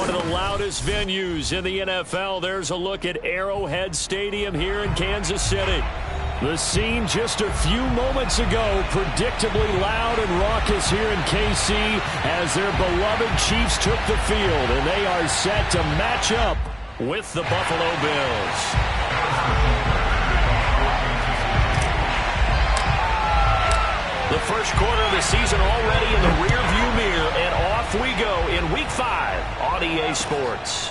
one of the loudest venues in the NFL. There's a look at Arrowhead Stadium here in Kansas City. The scene just a few moments ago, predictably loud and raucous here in KC as their beloved Chiefs took the field, and they are set to match up with the Buffalo Bills. The first quarter of the season already in the rearview mirror, and off we go in Week 5 on EA Sports.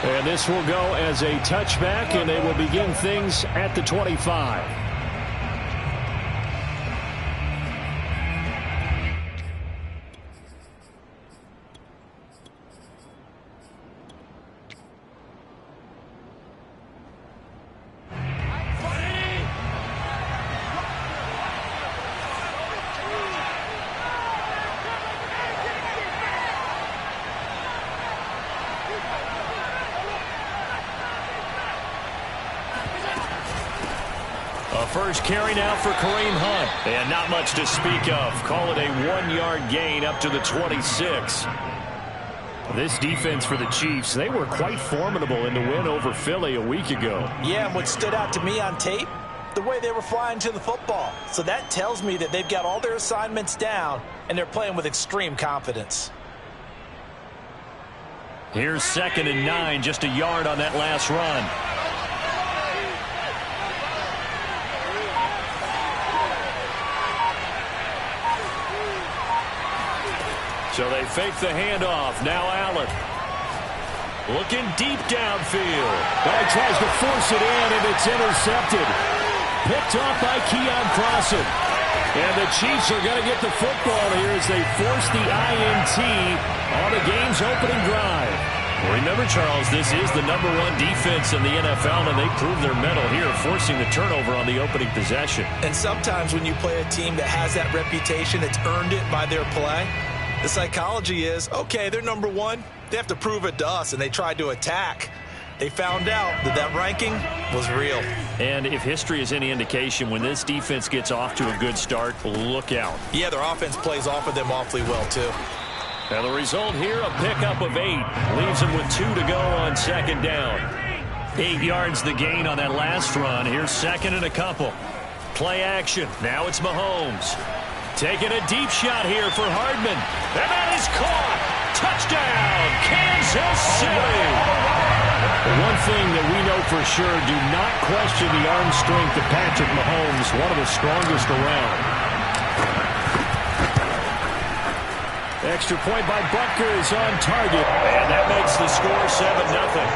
And this will go as a touchback, and they will begin things at the 25. First carry now for Kareem Hunt. And not much to speak of. Call it a 1-yard gain up to the 26. This defense for the Chiefs, they were quite formidable in the win over Philly a week ago. Yeah, and what stood out to me on tape, the way they were flying to the football. So that tells me that they've got all their assignments down, and they're playing with extreme confidence. Here's 2nd and 9, just a yard on that last run. So they fake the handoff. Now Allen. Looking deep downfield. Well, he tries to force it in, and it's intercepted. Picked off by Keon Crossen. And the Chiefs are going to get the football here as they force the INT on the game's opening drive. Remember, Charles, this is the #1 defense in the NFL, and they prove their mettle here, forcing the turnover on the opening possession. And sometimes when you play a team that has that reputation, that's earned it by their play, the psychology is, okay, they're #1. They have to prove it to us, and they tried to attack. They found out that that ranking was real. And if history is any indication, when this defense gets off to a good start, look out. Yeah, their offense plays off of them awfully well, too. And the result here, a pickup of 8. Leaves them with 2 to go on 2nd down. 8 yards the gain on that last run. Here's 2nd and a couple. Play action. Now it's Mahomes. Taking a deep shot here for Hardman. And that is caught. Touchdown, Kansas City. One thing that we know for sure, do not question the arm strength of Patrick Mahomes, one of the strongest around. Extra point by Butker is on target. And that makes the score 7-0.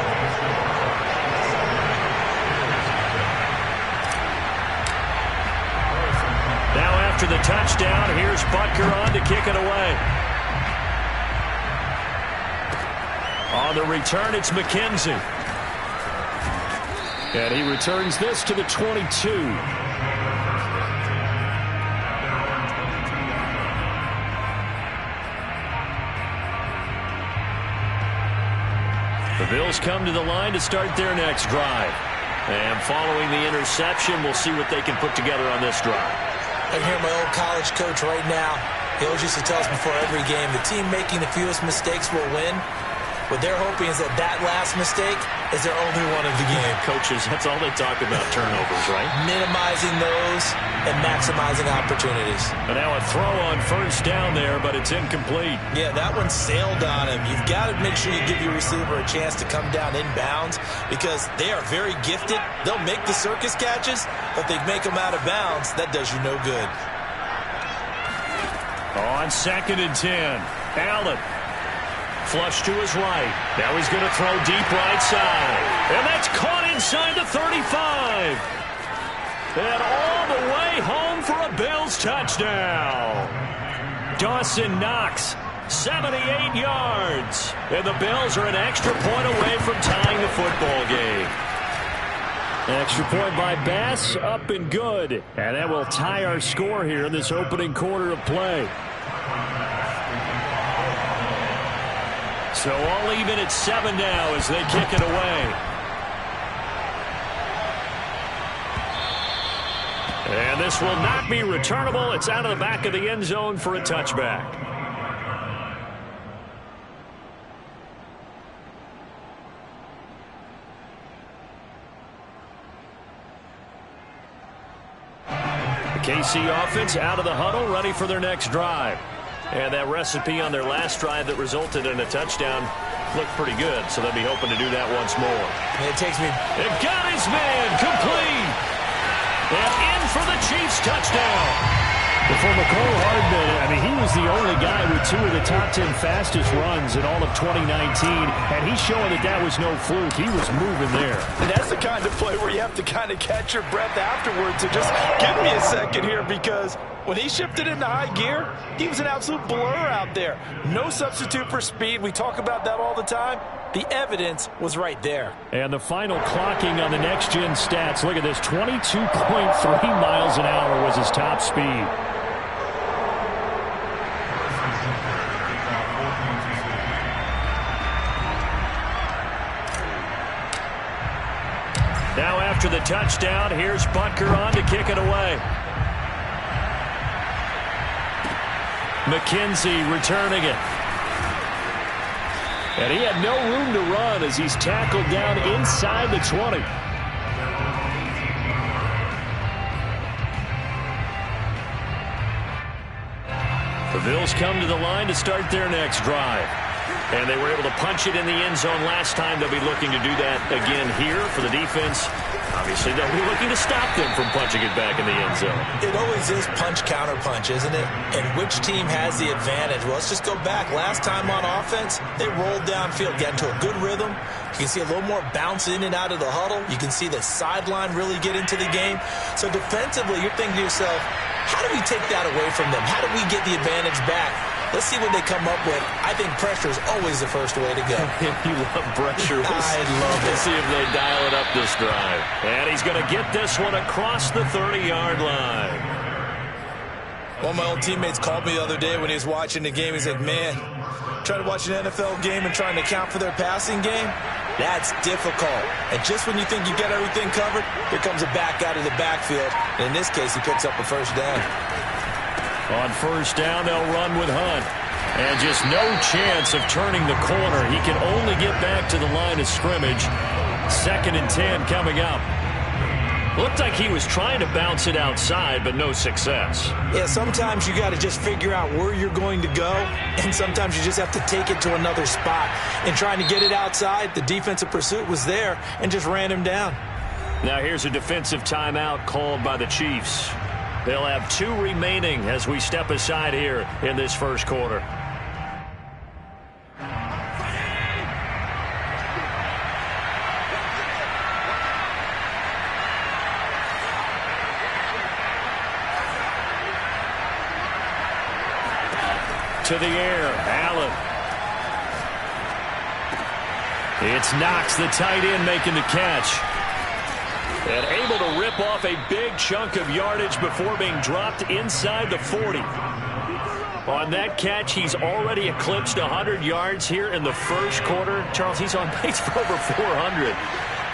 After the touchdown, here's Butker on to kick it away. On the return, it's McKenzie. And he returns this to the 22. The Bills come to the line to start their next drive. And following the interception, we'll see what they can put together on this drive. I can hear my old college coach right now. He always used to tell us before every game, the team making the fewest mistakes will win. What they're hoping is that that last mistake is their only one of the game. Coaches, that's all they talk about, turnovers, right? Minimizing those and maximizing opportunities. And now a throw on 1st down there, but it's incomplete. Yeah, that one sailed on him. You've got to make sure you give your receiver a chance to come down inbounds because they are very gifted. They'll make the circus catches, but if they make them out of bounds, that does you no good. On 2nd and 10, Allen. Flush to his right. Now he's going to throw deep right side. And that's caught inside the 35. And all the way home for a Bills touchdown. Dawson Knox, 78 yards. And the Bills are an extra point away from tying the football game. Extra point by Bass, up and good. And that will tie our score here in this opening quarter of play. So all even at 7 now as they kick it away. And this will not be returnable. It's out of the back of the end zone for a touchback. KC offense out of the huddle, ready for their next drive. And that recipe on their last drive that resulted in a touchdown looked pretty good, so they'll be hoping to do that once more. It takes me. It got his man complete. And in for the Chiefs touchdown. For Mecole Hardman, I mean, he was the only guy with 2 of the top 10 fastest runs in all of 2019, and he's showing that that was no fluke. He was moving there. And that's the kind of play where you have to kind of catch your breath afterwards. So just give me a second here, because when he shifted into high gear, he was an absolute blur out there. No substitute for speed. We talk about that all the time. The evidence was right there. And the final clocking on the next-gen stats. Look at this, 22.3 miles an hour was his top speed. Now after the touchdown, here's Butker on to kick it away. McKenzie returning it. And he had no room to run as he's tackled down inside the 20. The Bills come to the line to start their next drive. And they were able to punch it in the end zone last time. They'll be looking to do that again here for the defense. Obviously, they'll be looking to stop them from punching it back in the end zone. It always is punch-counter-punch, isn't it? And which team has the advantage? Well, let's just go back. Last time on offense, they rolled downfield, got into a good rhythm. You can see a little more bounce in and out of the huddle. You can see the sideline really get into the game. So defensively, you're thinking to yourself, how do we take that away from them? How do we get the advantage back? Let's see what they come up with. I think pressure is always the first way to go. You love pressure. I love it. Let's see if they dial it up this drive. And he's going to get this one across the 30-yard line. One of my old teammates called me the other day when he was watching the game. He's like, man, trying to watch an NFL game and trying to account for their passing game, that's difficult. And just when you think you get everything covered, here comes a back out of the backfield. And in this case, he picks up a first down. On first down, they'll run with Hunt. And just no chance of turning the corner. He can only get back to the line of scrimmage. 2nd and 10 coming up. Looked like he was trying to bounce it outside, but no success. Yeah, sometimes you got to just figure out where you're going to go, and sometimes you just have to take it to another spot. And trying to get it outside, the defensive pursuit was there and just ran him down. Now here's a defensive timeout called by the Chiefs. They'll have 2 remaining as we step aside here in this first quarter. To the air, Allen. It's Knox, the tight end, making the catch. And able to rip off a big chunk of yardage before being dropped inside the 40. On that catch, he's already eclipsed 100 yards here in the first quarter. Charles, he's on pace for over 400.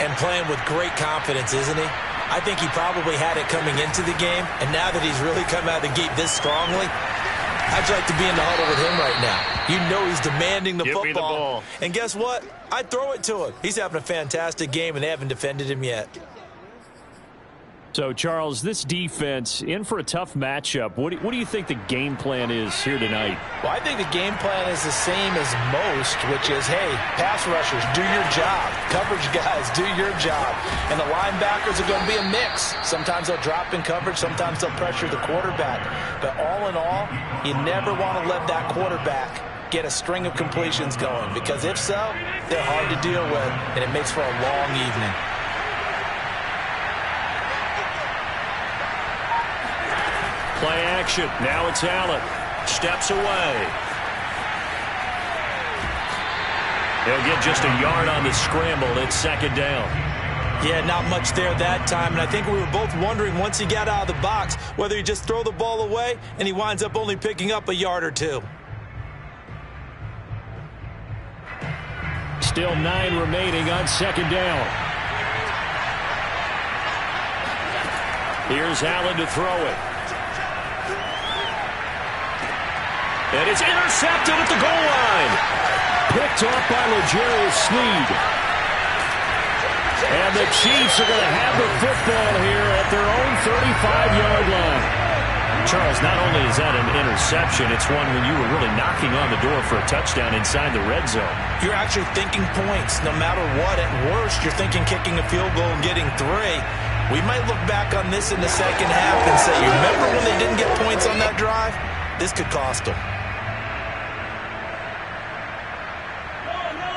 And playing with great confidence, isn't he? I think he probably had it coming into the game, and now that he's really come out of the gate this strongly, I'd like to be in the huddle with him right now. You know he's demanding the football. Give me the ball. And guess what? I'd throw it to him. He's having a fantastic game, and they haven't defended him yet. So, Charles, this defense, in for a tough matchup. What do you think the game plan is here tonight? Well, I think the game plan is the same as most, which is, hey, pass rushers, do your job. Coverage guys, do your job. And the linebackers are going to be a mix. Sometimes they'll drop in coverage. Sometimes they'll pressure the quarterback. But all in all, you never want to let that quarterback get a string of completions going, because if so, they're hard to deal with, and it makes for a long evening. Play action. Now it's Allen. Steps away. He'll get just a yard on the scramble. It's 2nd down. Yeah, not much there that time. And I think we were both wondering once he got out of the box whether he just throw the ball away and he winds up only picking up a yard or 2. Still 9 remaining on 2nd down. Here's Allen to throw it. And it's intercepted at the goal line. Picked off by L'Jarius Sneed. And the Chiefs are going to have the football here at their own 35-yard line. Charles, not only is that an interception, it's one when you were really knocking on the door for a touchdown inside the red zone. You're actually thinking points. No matter what, at worst, you're thinking kicking a field goal and getting 3. We might look back on this in the second half and say, you remember when they didn't get points on that drive? This could cost them.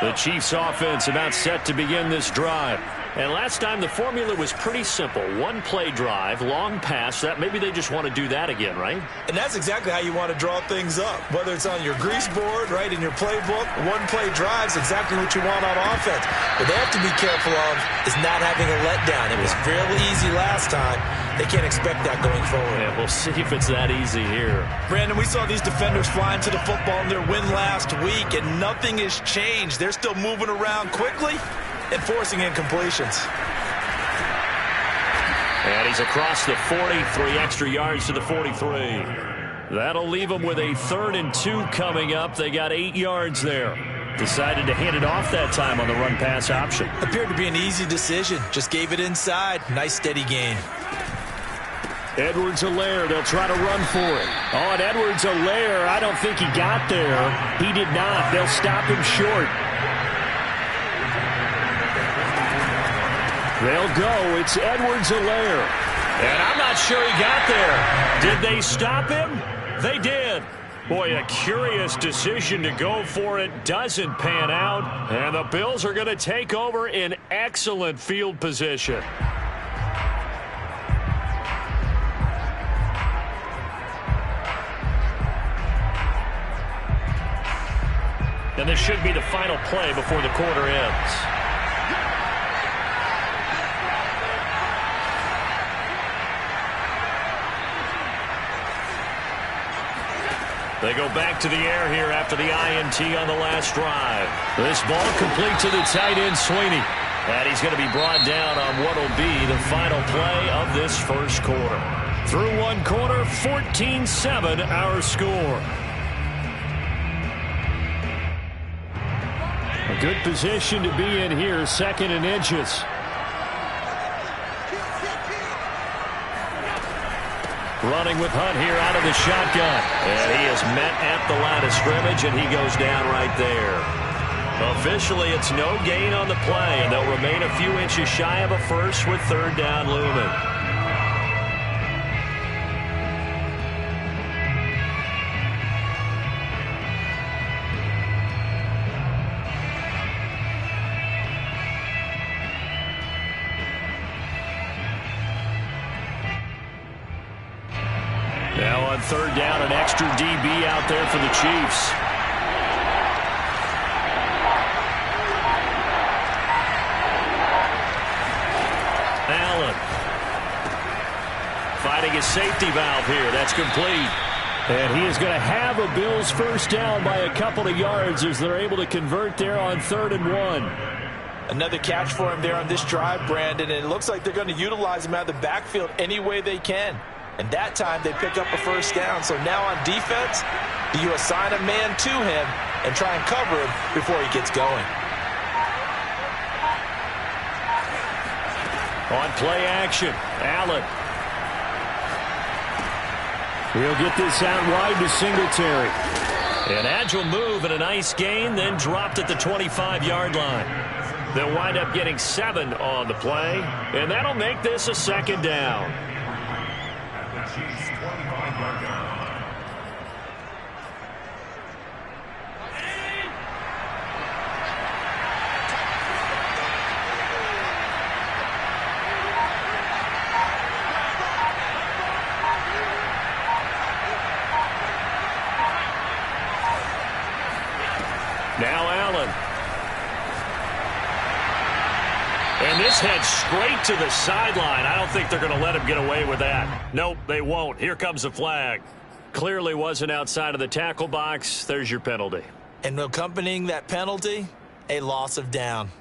The Chiefs offense about set to begin this drive. And last time the formula was pretty simple. One play drive, long pass. That maybe they just want to do that again, right? And that's exactly how you want to draw things up. Whether it's on your grease board, right, in your playbook, one play drive is exactly what you want on offense. What they have to be careful of is not having a letdown. It was fairly easy last time. They can't expect that going forward. Yeah, we'll see if it's that easy here. Brandon, we saw these defenders flying to the football in their win last week, and nothing has changed. They're still moving around quickly and forcing incompletions. And he's across the 40, 3 extra yards to the 43. That'll leave them with a 3rd and 2 coming up. They got 8 yards there. Decided to hand it off that time on the run-pass option. Appeared to be an easy decision. Just gave it inside. Nice steady gain. Edwards-Helaire, they'll try to run for it. Oh, and Edwards-Helaire, I don't think he got there. He did not. They'll stop him short. They'll go. It's Edwards-Helaire. And I'm not sure he got there. Did they stop him? They did. Boy, a curious decision to go for it. Doesn't pan out. And the Bills are going to take over in excellent field position. And this should be the final play before the quarter ends. They go back to the air here after the INT on the last drive. This ball complete to the tight end, Sweeney. And he's going to be brought down on what will be the final play of this first quarter. Through one quarter, 14-7 our score. A good position to be in here, 2nd and inches. Running with Hunt here out of the shotgun. And he is met at the line of scrimmage, and he goes down right there. Officially, it's no gain on the play, and they'll remain a few inches shy of a first with 3rd down looming. Now on 3rd down, an extra DB out there for the Chiefs. Allen fighting his safety valve here. That's complete. And he is going to have a Bills first down by a couple of yards as they're able to convert there on 3rd and 1. Another catch for him there on this drive, Brandon, and it looks like they're going to utilize him out of the backfield any way they can. And that time they pick up a first down. So now on defense, do you assign a man to him and try and cover him before he gets going? On play action, Allen. He'll get this out wide to Singletary. An agile move and a nice gain, then dropped at the 25-yard line. They'll wind up getting 7 on the play, and that'll make this a 2nd down. Now Allen. And this heads straight to the sideline. I don't think they're going to let him get away with that. Nope, they won't. Here comes the flag. Clearly wasn't outside of the tackle box. There's your penalty. And accompanying that penalty, a loss of down.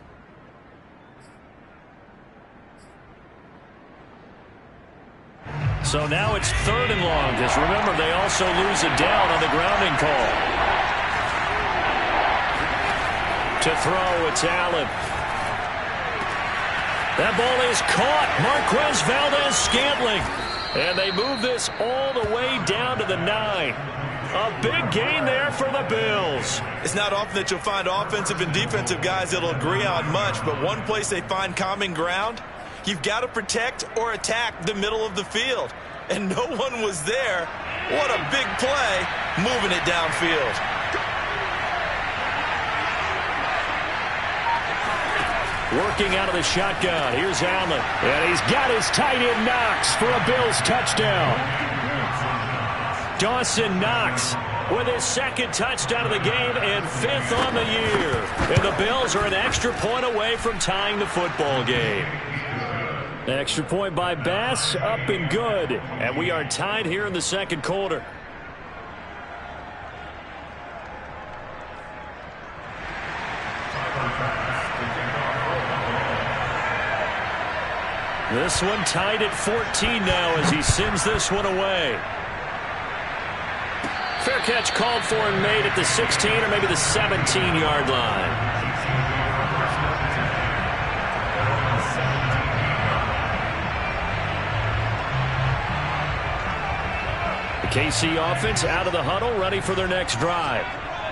So now it's 3rd and long, because remember, they also lose a down on the grounding call. To throw, it's Allen. That ball is caught. Marquez Valdez-Scantling. And they move this all the way down to the 9. A big gain there for the Bills. It's not often that you'll find offensive and defensive guys that'll agree on much, but one place they find common ground, you've got to protect or attack the middle of the field. And no one was there. What a big play, moving it downfield. Working out of the shotgun. Here's Allen. And he's got his tight end Knox for a Bills touchdown. Dawson Knox with his second touchdown of the game and 5th on the year. And the Bills are an extra point away from tying the football game. Extra point by Bass, up and good. And we are tied here in the second quarter. This one tied at 14 now as he sends this one away. Fair catch called for and made at the 16 or maybe the 17-yard line. The KC offense out of the huddle, ready for their next drive.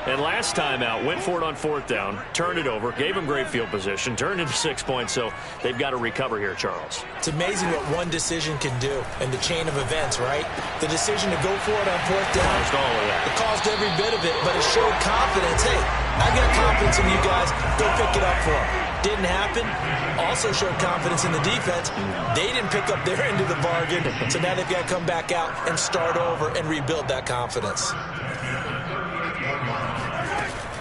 And last time out, went for it on 4th down, turned it over, gave them great field position, turned into 6 points, so they've got to recover here, Charles. It's amazing what one decision can do in the chain of events, right? The decision to go for it on 4th down, Caused all of that. It caused every bit of it, but it showed confidence. Hey, I got confidence in you guys. Go pick it up for them. Didn't happen. Also showed confidence in the defense. They didn't pick up their end of the bargain, so now they've got to come back out and start over and rebuild that confidence.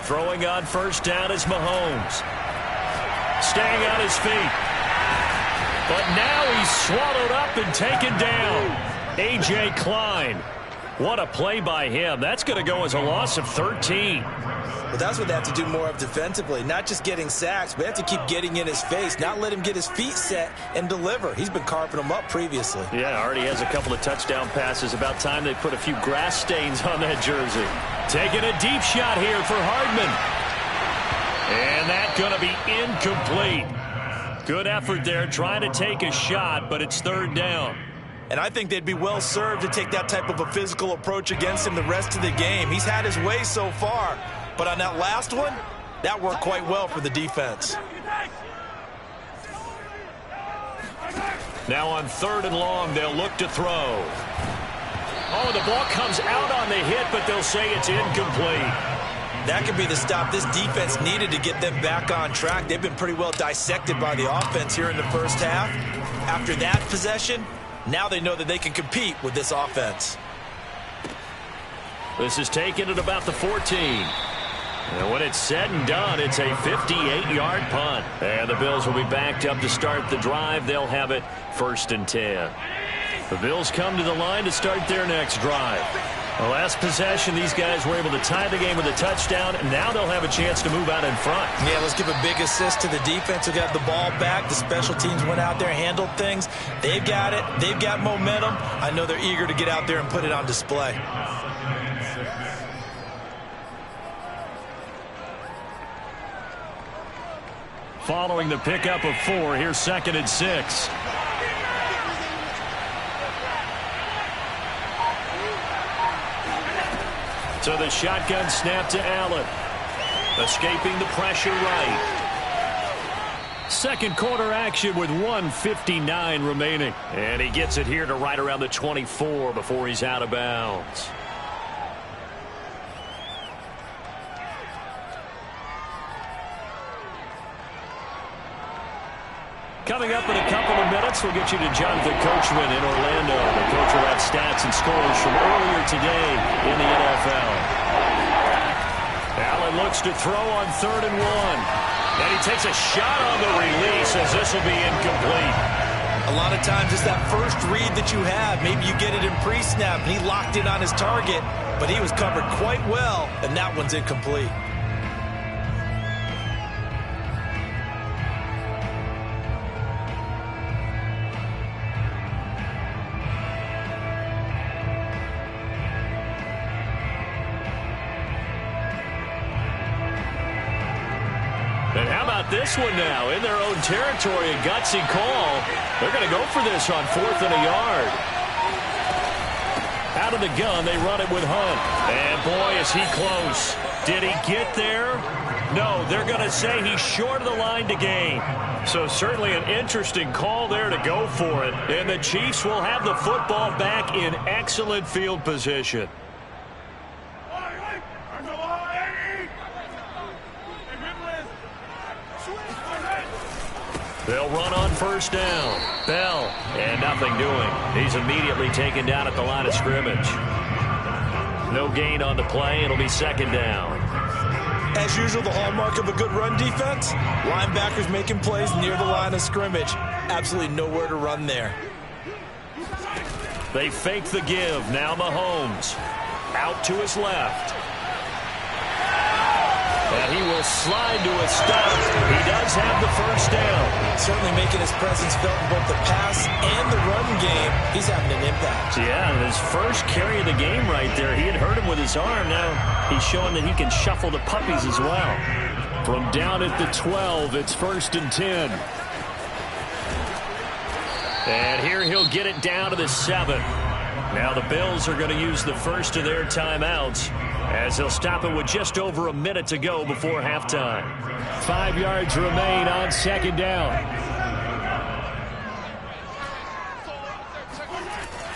Throwing on 1st down is Mahomes. Staying on his feet. But now he's swallowed up and taken down. A.J. Klein. What a play by him. That's going to go as a loss of 13. Well, that's what they have to do more of defensively. Not just getting sacks, but they have to keep getting in his face, not let him get his feet set and deliver. He's been carving them up previously. Yeah, already has a couple of touchdown passes. About time they put a few grass stains on that jersey. Taking a deep shot here for Hardman. And that's going to be incomplete. Good effort there, trying to take a shot, but it's 3rd down. And I think they'd be well served to take that type of a physical approach against him the rest of the game. He's had his way so far, but on that last one, that worked quite well for the defense. Now on 3rd and long, they'll look to throw. Oh, the ball comes out on the hit, but they'll say it's incomplete. That could be the stop this defense needed to get them back on track. They've been pretty well dissected by the offense here in the first half. After that possession, now they know that they can compete with this offense. This is taken at about the 14. And when it's said and done, it's a 58-yard punt. And the Bills will be backed up to start the drive. They'll have it 1st and 10. The Bills come to the line to start their next drive. The last possession, these guys were able to tie the game with a touchdown, and now they'll have a chance to move out in front. Yeah, let's give a big assist to the defense who got the ball back. The special teams went out there, handled things. They've got it. They've got momentum. I know they're eager to get out there and put it on display. Following the pickup of 4, here's 2nd and 6. So the shotgun snap to Allen. Escaping the pressure right. Second quarter action with 1:59 remaining. And he gets it here to right around the 24 before he's out of bounds. Coming up in a couple of minutes, we'll get you to Jonathan Coachman in Orlando. The coach will have stats and scores from earlier today in the NFL. Allen looks to throw on 3rd and 1. And he takes a shot on the release as this will be incomplete. A lot of times it's that first read that you have. Maybe you get it in pre-snap, and he locked in on his target, but he was covered quite well, and that one's incomplete. And how about this one now? In their own territory, a gutsy call. They're going to go for this on 4th and a yard. Out of the gun, they run it with Hunt. And boy, is he close. Did he get there? No, they're going to say he's short of the line to gain. So certainly an interesting call there to go for it. And the Chiefs will have the football back in excellent field position. They'll run on 1st down. Bell, and nothing doing. He's immediately taken down at the line of scrimmage. No gain on the play. It'll be 2nd down. As usual, the hallmark of a good run defense, linebackers making plays near the line of scrimmage. Absolutely nowhere to run there. They fake the give. Now Mahomes out to his left. And he will slide to a stop. He does have the 1st down. Certainly making his presence felt in both the pass and the run game. He's having an impact. Yeah, his first carry of the game right there. He had hurt him with his arm. Now he's showing that he can shuffle the puppies as well. From down at the 12, it's 1st and 10. And here he'll get it down to the 7. Now the Bills are going to use the first of their timeouts, as they'll stop it with just over a minute to go before halftime. 5 yards remain on 2nd down.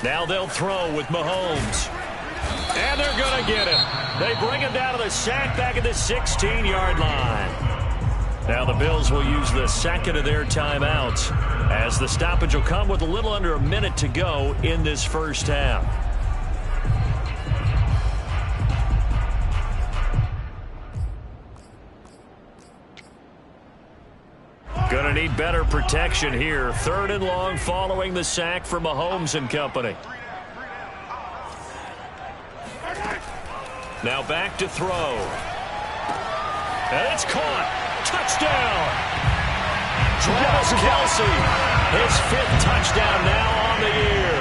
Now they'll throw with Mahomes. And they're going to get him. They bring him down to the sack back at the 16-yard line. Now the Bills will use the 2nd of their timeouts, as the stoppage will come with a little under a minute to go in this first half. Gonna need better protection here. 3rd and long following the sack for Mahomes and company. Now back to throw. And it's caught. Touchdown. Travis Kelce, his 5th touchdown now on the year.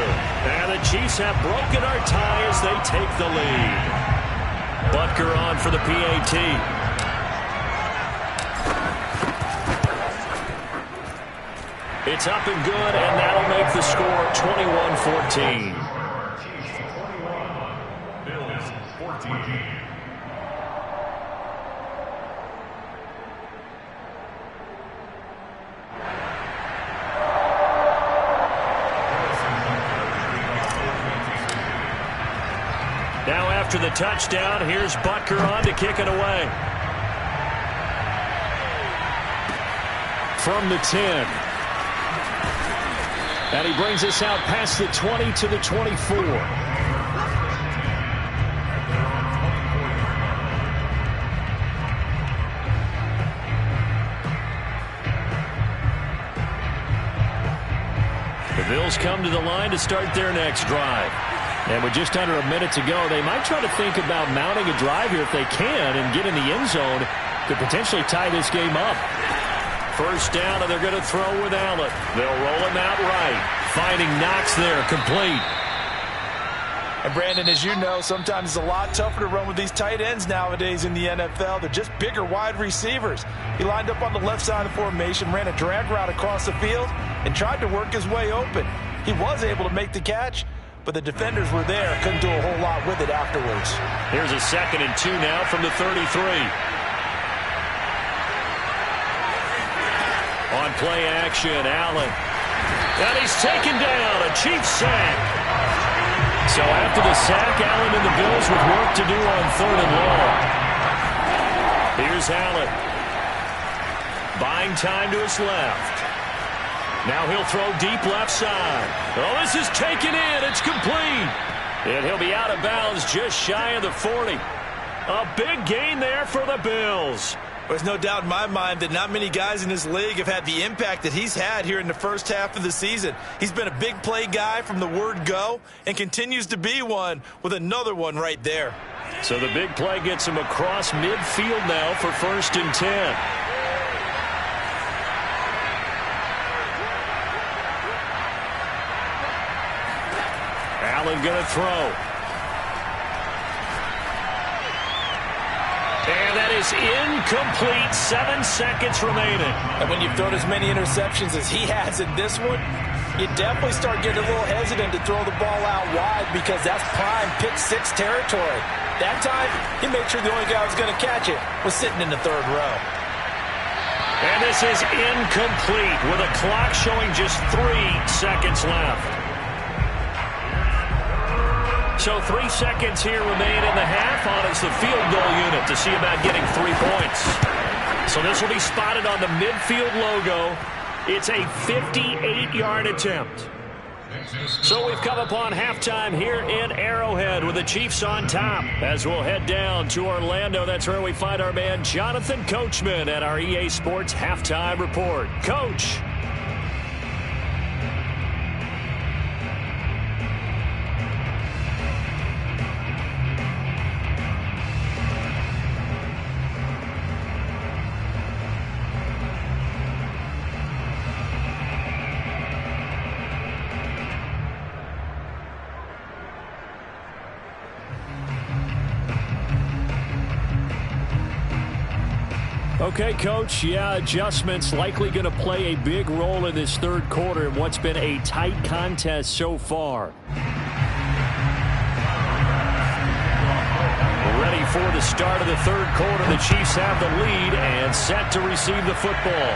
And the Chiefs have broken our tie as they take the lead. Butker on for the PAT. It's up and good, and that'll make the score 21-14. Bills 14. Now after the touchdown, here's Butker on to kick it away. From the 10. And he brings us out past the 20 to the 24. The Bills come to the line to start their next drive. And with just under a minute to go, they might try to think about mounting a drive here if they can and get in the end zone to potentially tie this game up. 1st down, and they're going to throw with Allen. They'll roll him out right. Finding Knox there, complete. And Brandon, as you know, sometimes it's a lot tougher to run with these tight ends nowadays in the NFL. They're just bigger wide receivers. He lined up on the left side of the formation, ran a drag route across the field, and tried to work his way open. He was able to make the catch, but the defenders were there. Couldn't do a whole lot with it afterwards. Here's a 2nd and 2 now from the 33. On play action, Allen. And he's taken down. A Chiefs sack. So after the sack, Allen and the Bills with work to do on 3rd and long. Here's Allen. Buying time to his left. Now he'll throw deep left side. Oh, this is taken in. It's complete. And he'll be out of bounds just shy of the 40. A big gain there for the Bills. There's no doubt in my mind that not many guys in this league have had the impact that he's had here in the first half of the season. He's been a big play guy from the word go and continues to be one with another one right there. So the big play gets him across midfield now for 1st and 10. Allen going to throw. And that is incomplete. 7 seconds remaining. And when you've thrown as many interceptions as he has in this one, you definitely start getting a little hesitant to throw the ball out wide because that's prime pick-6 territory. That time, he made sure the only guy who was going to catch it was sitting in the third row. And this is incomplete with a clock showing just 3 seconds left. So 3 seconds here remain in the half on as the field goal unit to see about getting 3 points. So this will be spotted on the midfield logo. It's a 58-yard attempt. So we've come upon halftime here in Arrowhead with the Chiefs on top. As we'll head down to Orlando, that's where we find our man Jonathan Coachman at our EA Sports Halftime Report. Coach. Okay, Coach, adjustments likely going to play a big role in this third quarter in what's been a tight contest so far. Ready for the start of the third quarter. The Chiefs have the lead and set to receive the football.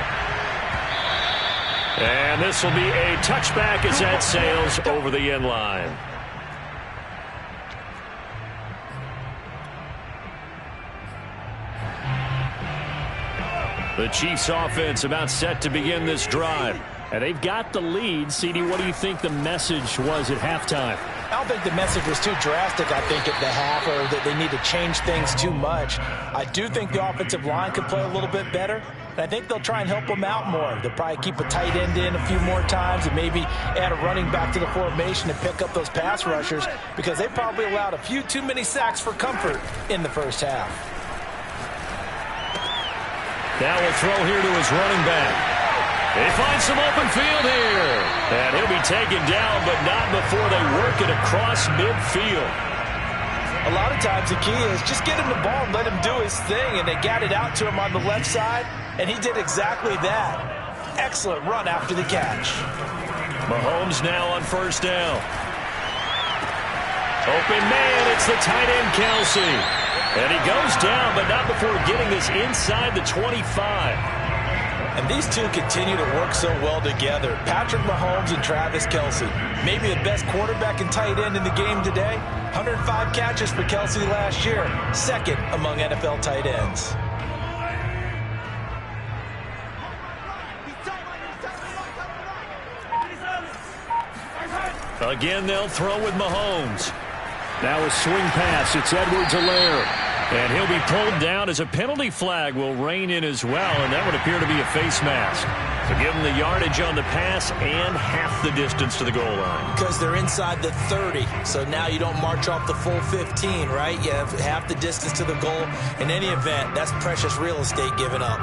And this will be a touchback as that sails over the end line. The Chiefs offense about set to begin this drive. And they've got the lead. CD, what do you think the message was at halftime? I don't think the message was too drastic, I think, at the half, or that they need to change things too much. I do think the offensive line could play a little bit better. And I think they'll try and help them out more. They'll probably keep a tight end in a few more times and maybe add a running back to the formation and pick up those pass rushers because they probably allowed a few too many sacks for comfort in the first half. Now we'll throw here to his running back. He finds some open field here. And he'll be taken down, but not before they work it across midfield. A lot of times the key is just get him the ball and let him do his thing. And they got it out to him on the left side, and he did exactly that. Excellent run after the catch. Mahomes now on first down. Open man, it's the tight end Kelsey. And he goes down, but not before getting this inside the 25. And these two continue to work so well together. Patrick Mahomes and Travis Kelsey. Maybe the best quarterback and tight end in the game today. 105 catches for Kelsey last year. Second among NFL tight ends. Again, they'll throw with Mahomes. Now a swing pass. It's Edwards-Helaire. And he'll be pulled down as a penalty flag will rein in as well. And that would appear to be a face mask. So give them the yardage on the pass and half the distance to the goal line. Because they're inside the 30. So now you don't march off the full 15, right? You have half the distance to the goal. In any event, that's precious real estate given up.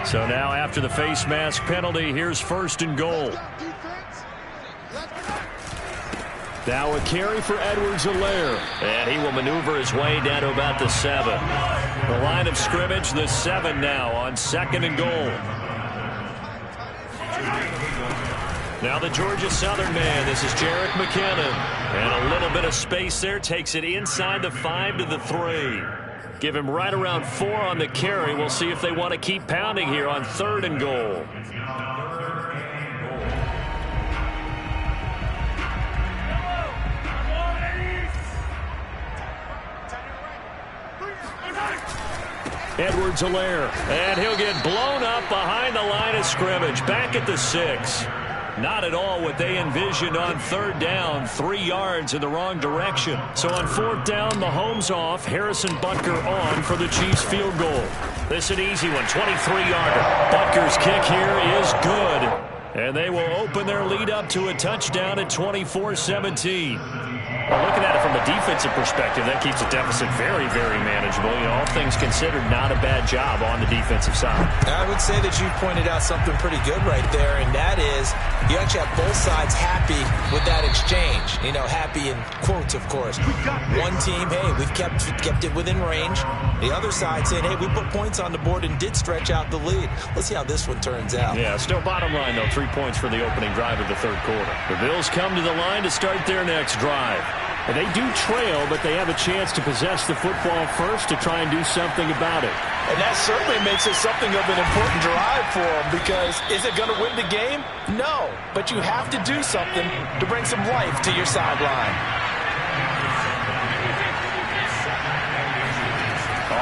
So now after the face mask penalty, here's first and goal. Now a carry for Edwards-Helaire. And he will maneuver his way down to about the 7. The line of scrimmage, the 7 now on second and goal. Now the Georgia Southern man, this is Jerick McKinnon. And a little bit of space there, takes it inside the 5 to the 3. Give him right around 4 on the carry. We'll see if they want to keep pounding here on third and goal. Edwards-Helaire, and he'll get blown up behind the line of scrimmage, back at the 6. Not at all what they envisioned on third down, 3 yards in the wrong direction. So on fourth down, Mahomes off, Harrison Butker on for the Chiefs field goal. This is an easy one, 23-yarder. Butker's kick here is good. And they will open their lead up to a touchdown at 24-17. Well, looking at it from a defensive perspective, that keeps the deficit very, very manageable. You know, all things considered, not a bad job on the defensive side. I would say that you pointed out something pretty good right there, and that is you actually have both sides happy with that exchange. You know, happy in quotes, of course. One team, hey, we've kept it within range. The other side saying, hey, we put points on the board and did stretch out the lead. Let's see how this one turns out. Yeah, still bottom line, though, 3 points for the opening drive of the third quarter. The Bills come to the line to start their next drive. And they do trail, but they have a chance to possess the football first to try and do something about it. And that certainly makes it something of an important drive for them, because is it going to win the game? No, but you have to do something to bring some life to your sideline.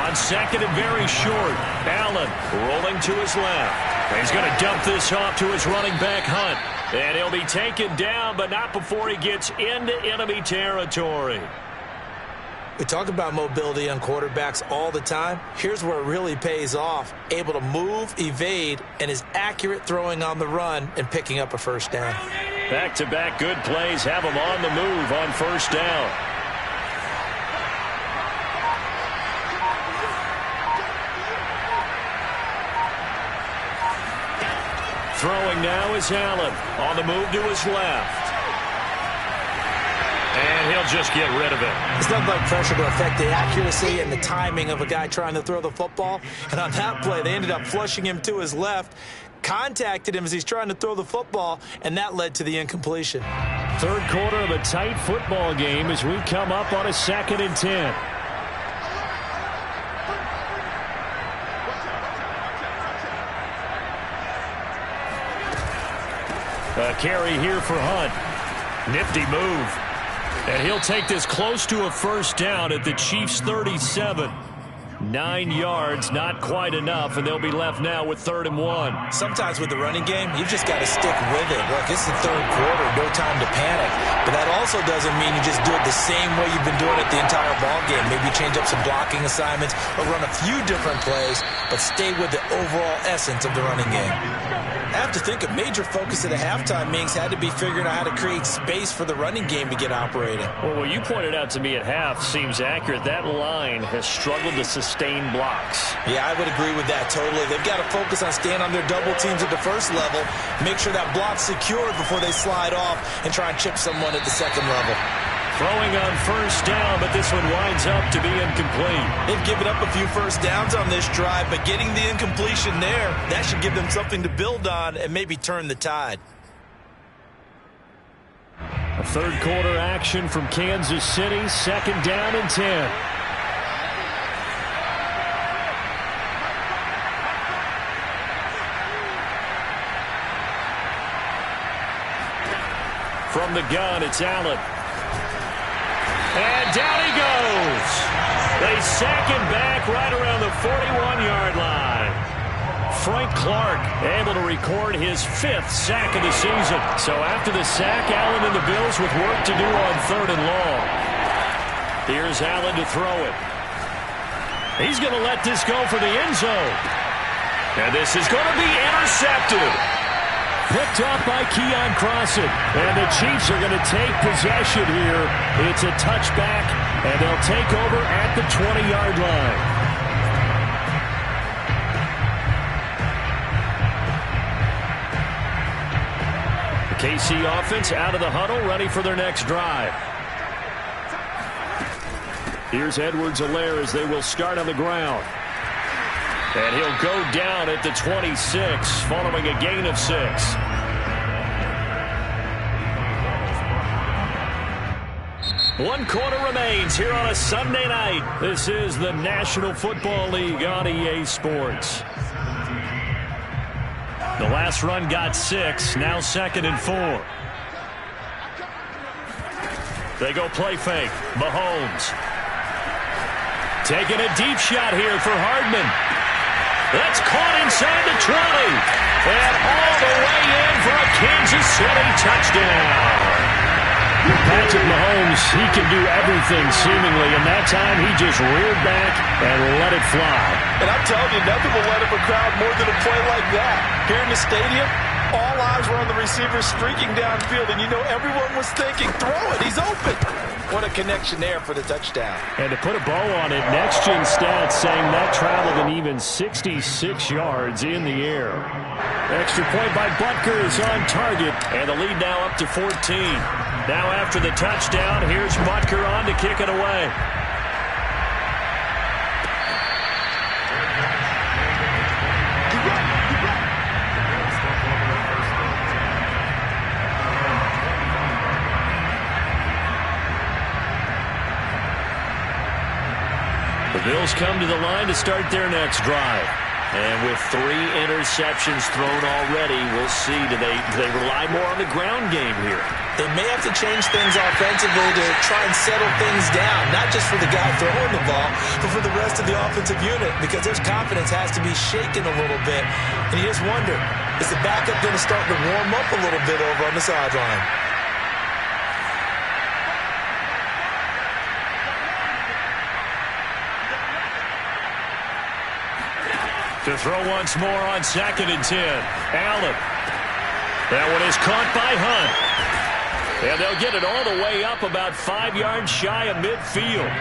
On second and very short, Allen rolling to his left. He's going to dump this off to his running back, Hunt. And he'll be taken down, but not before he gets into enemy territory. We talk about mobility on quarterbacks all the time. Here's where it really pays off. Able to move, evade, and is accurate throwing on the run and picking up a first down. Back-to-back good plays have him on the move on first down. Throwing now is Allen. On the move to his left. And he'll just get rid of it. It's nothing like pressure to affect the accuracy and the timing of a guy trying to throw the football. And on that play, they ended up flushing him to his left, contacted him as he's trying to throw the football, and that led to the incompletion. Third quarter of a tight football game as we come up on a 2nd and 10. A carry here for Hunt. Nifty move. And he'll take this close to a first down at the Chiefs' 37. 9 yards, not quite enough, and they'll be left now with 3rd and 1. Sometimes with the running game, you've just got to stick with it. Look, it's the third quarter, no time to panic. But that also doesn't mean you just do it the same way you've been doing it the entire ball game. Maybe change up some blocking assignments or run a few different plays, but stay with the overall essence of the running game. I have to think a major focus at the halftime meetings had to be figuring out how to create space for the running game to get operating. Well, what you pointed out to me at half seems accurate. That line has struggled to sustain blocks. Yeah, I would agree with that totally. They've got to focus on staying on their double teams at the first level, make sure that block's secured before they slide off and try and chip someone at the second level. Throwing on first down, but this one winds up to be incomplete. They've given up a few first downs on this drive, but getting the incompletion there, that should give them something to build on and maybe turn the tide. A third quarter action from Kansas City, 2nd down and 10. From the gun, it's Allen. And down he goes. They sack him back right around the 41-yard line. Frank Clark able to record his 5th sack of the season. So after the sack, Allen and the Bills with work to do on 3rd and long. Here's Allen to throw it. He's going to let this go for the end zone. And this is going to be intercepted. Picked off by Keon Crossan. And the Chiefs are going to take possession here. It's a touchback, and they'll take over at the 20-yard line. The KC offense out of the huddle, ready for their next drive. Here's Edwards-Helaire as they will start on the ground. And he'll go down at the 26, following a gain of 6. One quarter remains here on a Sunday night. This is the National Football League on EA Sports. The last run got 6, now 2nd and 4. They go play fake. Mahomes. Taking a deep shot here for Hardman. That's caught inside the 20. And all the way in for a Kansas City touchdown. Patrick Mahomes, he can do everything seemingly, and that time he just reared back and let it fly. And I'm telling you, nothing will let up a crowd more than a play like that. Here in the stadium, all eyes were on the receiver streaking downfield, and you know everyone was thinking, throw it, he's open. What a connection there for the touchdown. And to put a bow on it, Next Gen Stats saying that traveled an even 66 yards in the air. Extra point by Butker is on target, and the lead now up to 14. Now after the touchdown, here's Butker on to kick it away. The Bills come to the line to start their next drive. And with 3 interceptions thrown already, we'll see. Do they rely more on the ground game here? They may have to change things offensively to try and settle things down, not just for the guy throwing the ball, but for the rest of the offensive unit, because their confidence has to be shaken a little bit. And you just wonder, is the backup going to start to warm up a little bit over on the sideline? To throw once more on 2nd and 10. Allen. That one is caught by Hunt. And they'll get it all the way up about 5 yards shy of midfield.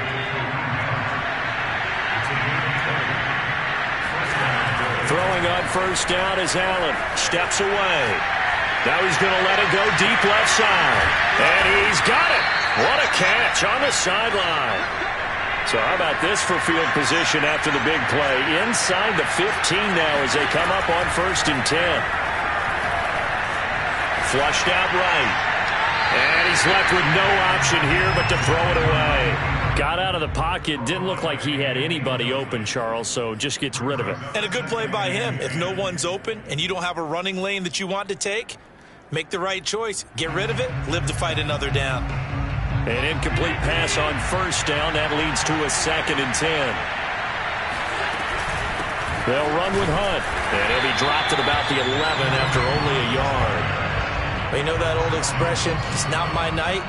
Throwing on first down is Allen. Steps away. Now he's going to let it go deep left side. And he's got it. What a catch on the sideline. So how about this for field position after the big play? Inside the 15 now as they come up on 1st and 10. Flushed out right. And he's left with no option here but to throw it away. Got out of the pocket. Didn't look like he had anybody open, Charles, so just gets rid of it. And a good play by him. If no one's open and you don't have a running lane that you want to take, make the right choice. Get rid of it. Live to fight another down. An incomplete pass on first down. That leads to a 2nd and 10. They'll run with Hunt. And he'll be dropped at about the 11 after only a yard. Well, you know that old expression, it's not my night?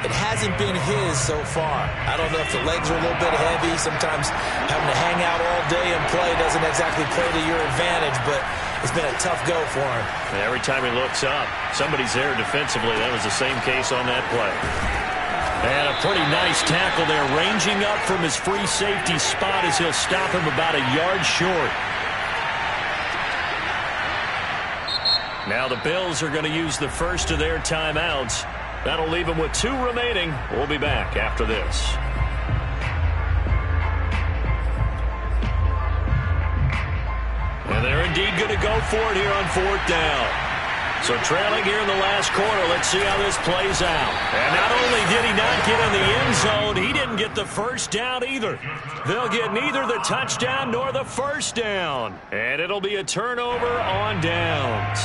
It hasn't been his so far. I don't know if the legs are a little bit heavy. Sometimes having to hang out all day and play doesn't exactly play to your advantage, but it's been a tough go for him. And every time he looks up, somebody's there defensively. That was the same case on that play. And a pretty nice tackle there, ranging up from his free safety spot as he'll stop him about a yard short. Now the Bills are going to use the first of their timeouts. That'll leave them with 2 remaining. We'll be back after this. And they're indeed going to go for it here on 4th down. So trailing here in the last quarter, let's see how this plays out. And not only did he not get in the end zone, he didn't get the first down either. They'll get neither the touchdown nor the first down. And it'll be a turnover on downs.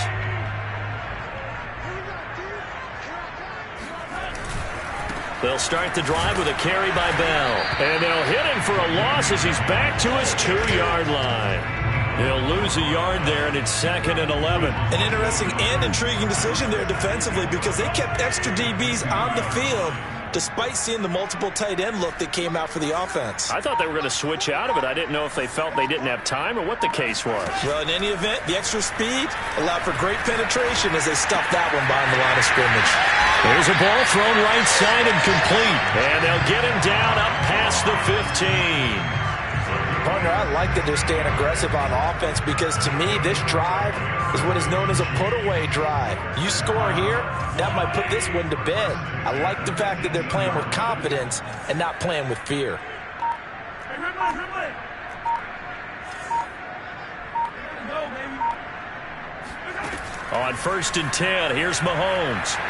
They'll start the drive with a carry by Bell. And they'll hit him for a loss as he's back to his 2-yard line. They'll lose a yard there, and it's 2nd and 11. An interesting and intriguing decision there defensively because they kept extra DBs on the field despite seeing the multiple tight end look that came out for the offense. I thought they were going to switch out of it. I didn't know if they felt they didn't have time or what the case was. Well, in any event, the extra speed allowed for great penetration as they stuffed that one behind the line of scrimmage. There's a ball thrown right side and complete. And they'll get him down up past the 15. Partner, I like that they're staying aggressive on offense because to me, this drive is what is known as a put-away drive. You score here, that might put this one to bed. I like the fact that they're playing with confidence and not playing with fear. On 1st and 10, here's Mahomes.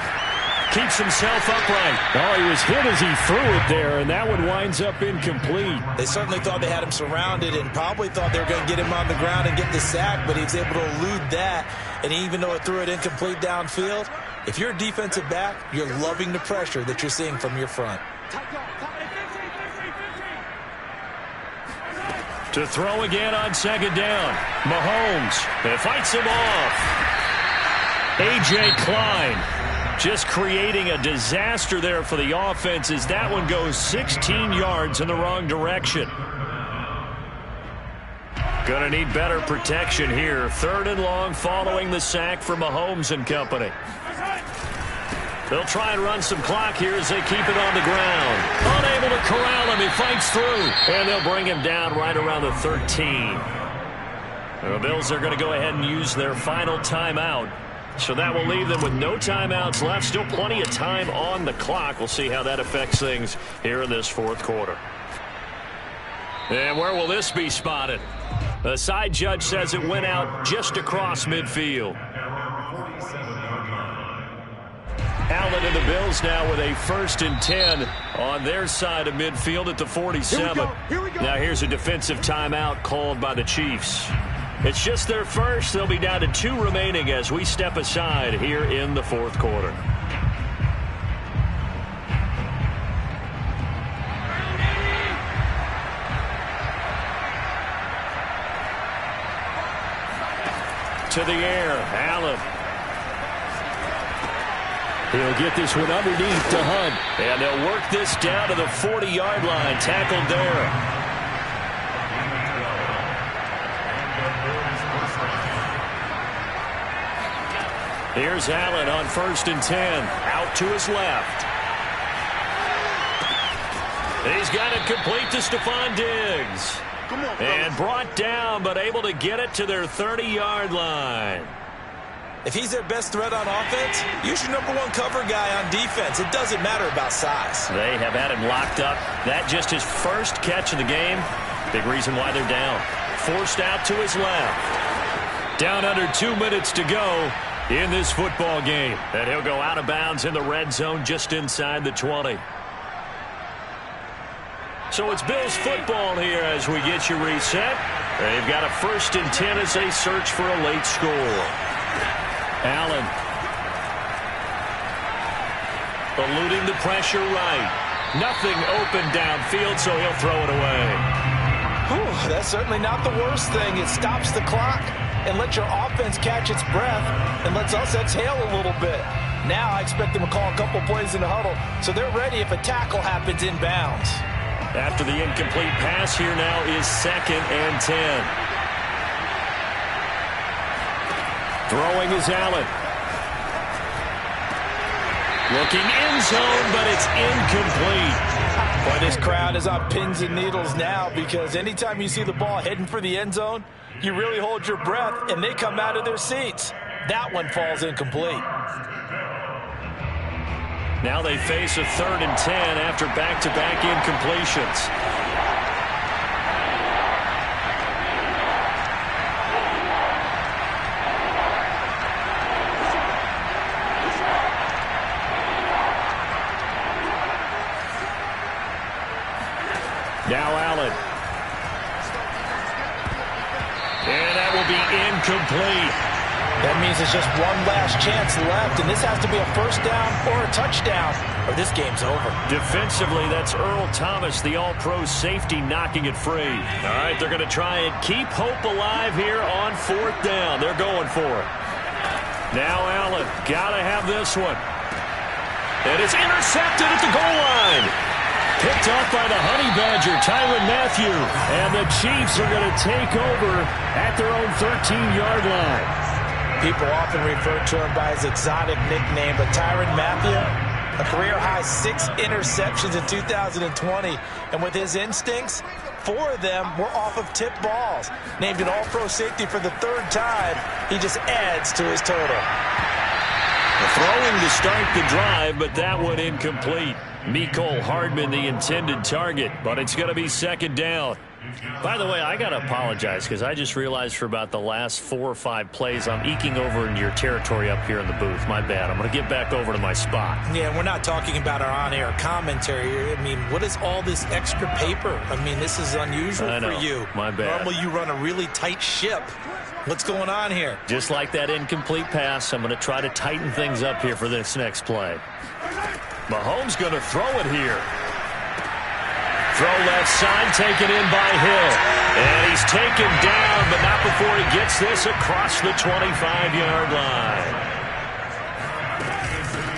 Keeps himself upright. Oh, he was hit as he threw it there, and that one winds up incomplete. They certainly thought they had him surrounded and probably thought they were going to get him on the ground and get the sack, but he was able to elude that. And even though it threw it incomplete downfield, if you're a defensive back, you're loving the pressure that you're seeing from your front. To throw again on 2nd down. Mahomes fights him off. A.J. Klein just creating a disaster there for the offense as that one goes 16 yards in the wrong direction. Gonna need better protection here. 3rd and long following the sack for Mahomes and company. They'll try and run some clock here as they keep it on the ground. Unable to corral him. He fights through. And they'll bring him down right around the 13. The Bills are going to go ahead and use their final timeout. So that will leave them with no timeouts left. Still plenty of time on the clock. We'll see how that affects things here in this fourth quarter. And where will this be spotted? The side judge says it went out just across midfield. Allen and the Bills now with a 1st and 10 on their side of midfield at the 47. Here we go. Now here's a defensive timeout called by the Chiefs. It's just their first. They'll be down to 2 remaining as we step aside here in the fourth quarter. To the air, Allen. He'll get this one underneath to Hunt. And they'll work this down to the 40-yard line. Tackled there. Here's Allen on 1st and 10. Out to his left. He's got it complete to Stephon Diggs. And brought down, but able to get it to their 30-yard line. If he's their best threat on offense, use your #1 cover guy on defense. It doesn't matter about size. They have had him locked up. That just his first catch of the game. Big reason why they're down. Forced out to his left. Down under 2 minutes to go in this football game. And he'll go out of bounds in the red zone just inside the 20. So it's Bills football here as we get you reset. They've got a 1st and 10 as they search for a late score. Allen. Eluding the pressure right. Nothing open downfield, so he'll throw it away. Whew, that's certainly not the worst thing. It stops the clock and lets your offense catch its breath and lets us exhale a little bit. Now I expect them to call a couple plays in the huddle, so they're ready if a tackle happens inbounds. After the incomplete pass, here now is 2nd and 10. Throwing is Allen. Looking end zone, but it's incomplete. Boy, this crowd is on pins and needles now because anytime you see the ball heading for the end zone, you really hold your breath, and they come out of their seats. That one falls incomplete. Now they face a 3rd and 10 after back-to-back incompletions. Now Allen. And that will be incomplete. That means it's just one last chance left, and this has to be a 1st down or a touchdown, or this game's over. Defensively, that's Earl Thomas, the all-pro safety, knocking it free. All right, they're going to try and keep hope alive here on 4th down. They're going for it. Now Allen, got to have this one. And it's intercepted at the goal line. Picked off by the Honey Badger, Tyrann Mathieu. And the Chiefs are going to take over at their own 13-yard line. People often refer to him by his exotic nickname, but Tyrann Mathieu, a career-high 6 interceptions in 2020. And with his instincts, 4 of them were off of tipped balls. Named an all-pro safety for the 3rd time, he just adds to his total. Throwing to start the drive, but that one incomplete. Mecole Hardman, the intended target, but it's going to be 2nd down. By the way, I got to apologize because I just realized for about the last 4 or 5 plays I'm eking over into your territory up here in the booth. My bad. I'm going to get back over to my spot. Yeah, we're not talking about our on-air commentary here. I mean, what is all this extra paper? I mean, this is unusual for you. My bad. Normally you run a really tight ship. What's going on here? Just like that incomplete pass, I'm going to try to tighten things up here for this next play. Mahomes going to throw it here. Throw left side, taken in by Hill. And he's taken down, but not before he gets this across the 25-yard line.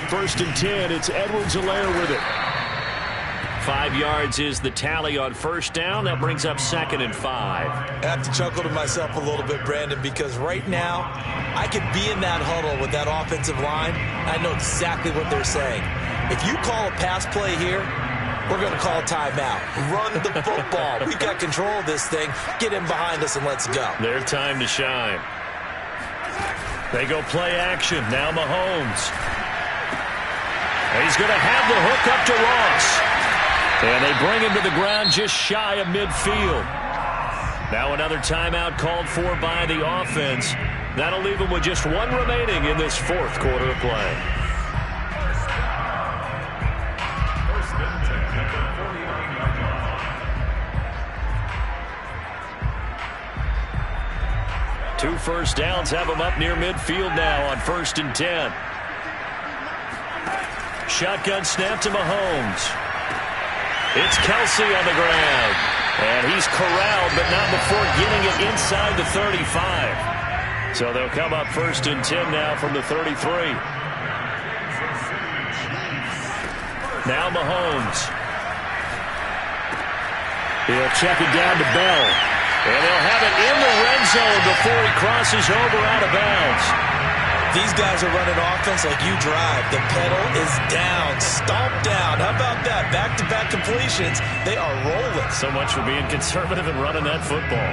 1st and 10, it's Edwards-Helaire with it. 5 yards is the tally on first down. That brings up 2nd and 5. I have to chuckle to myself a little bit, Brandon, because right now I could be in that huddle with that offensive line. I know exactly what they're saying. If you call a pass play here, we're going to call timeout. Run the football. We've got control of this thing. Get in behind us and let's go. Their time to shine. They go play action. Now Mahomes. He's going to have the hook up to Ross. And they bring him to the ground just shy of midfield. Now another timeout called for by the offense. That'll leave him with just 1 remaining in this 4th quarter of play. Two first downs have him up near midfield now on 1st and 10. Shotgun snap to Mahomes. It's Kelsey on the ground. And he's corralled, but not before getting it inside the 35. So they'll come up 1st and 10 now from the 33. Now Mahomes. He'll check it down to Bell. And they'll have it in the red zone before he crosses over out of bounds. These guys are running offense like you drive. The pedal is down, stomped down. How about that? Back-to-back completions. They are rolling. So much for being conservative and running that football.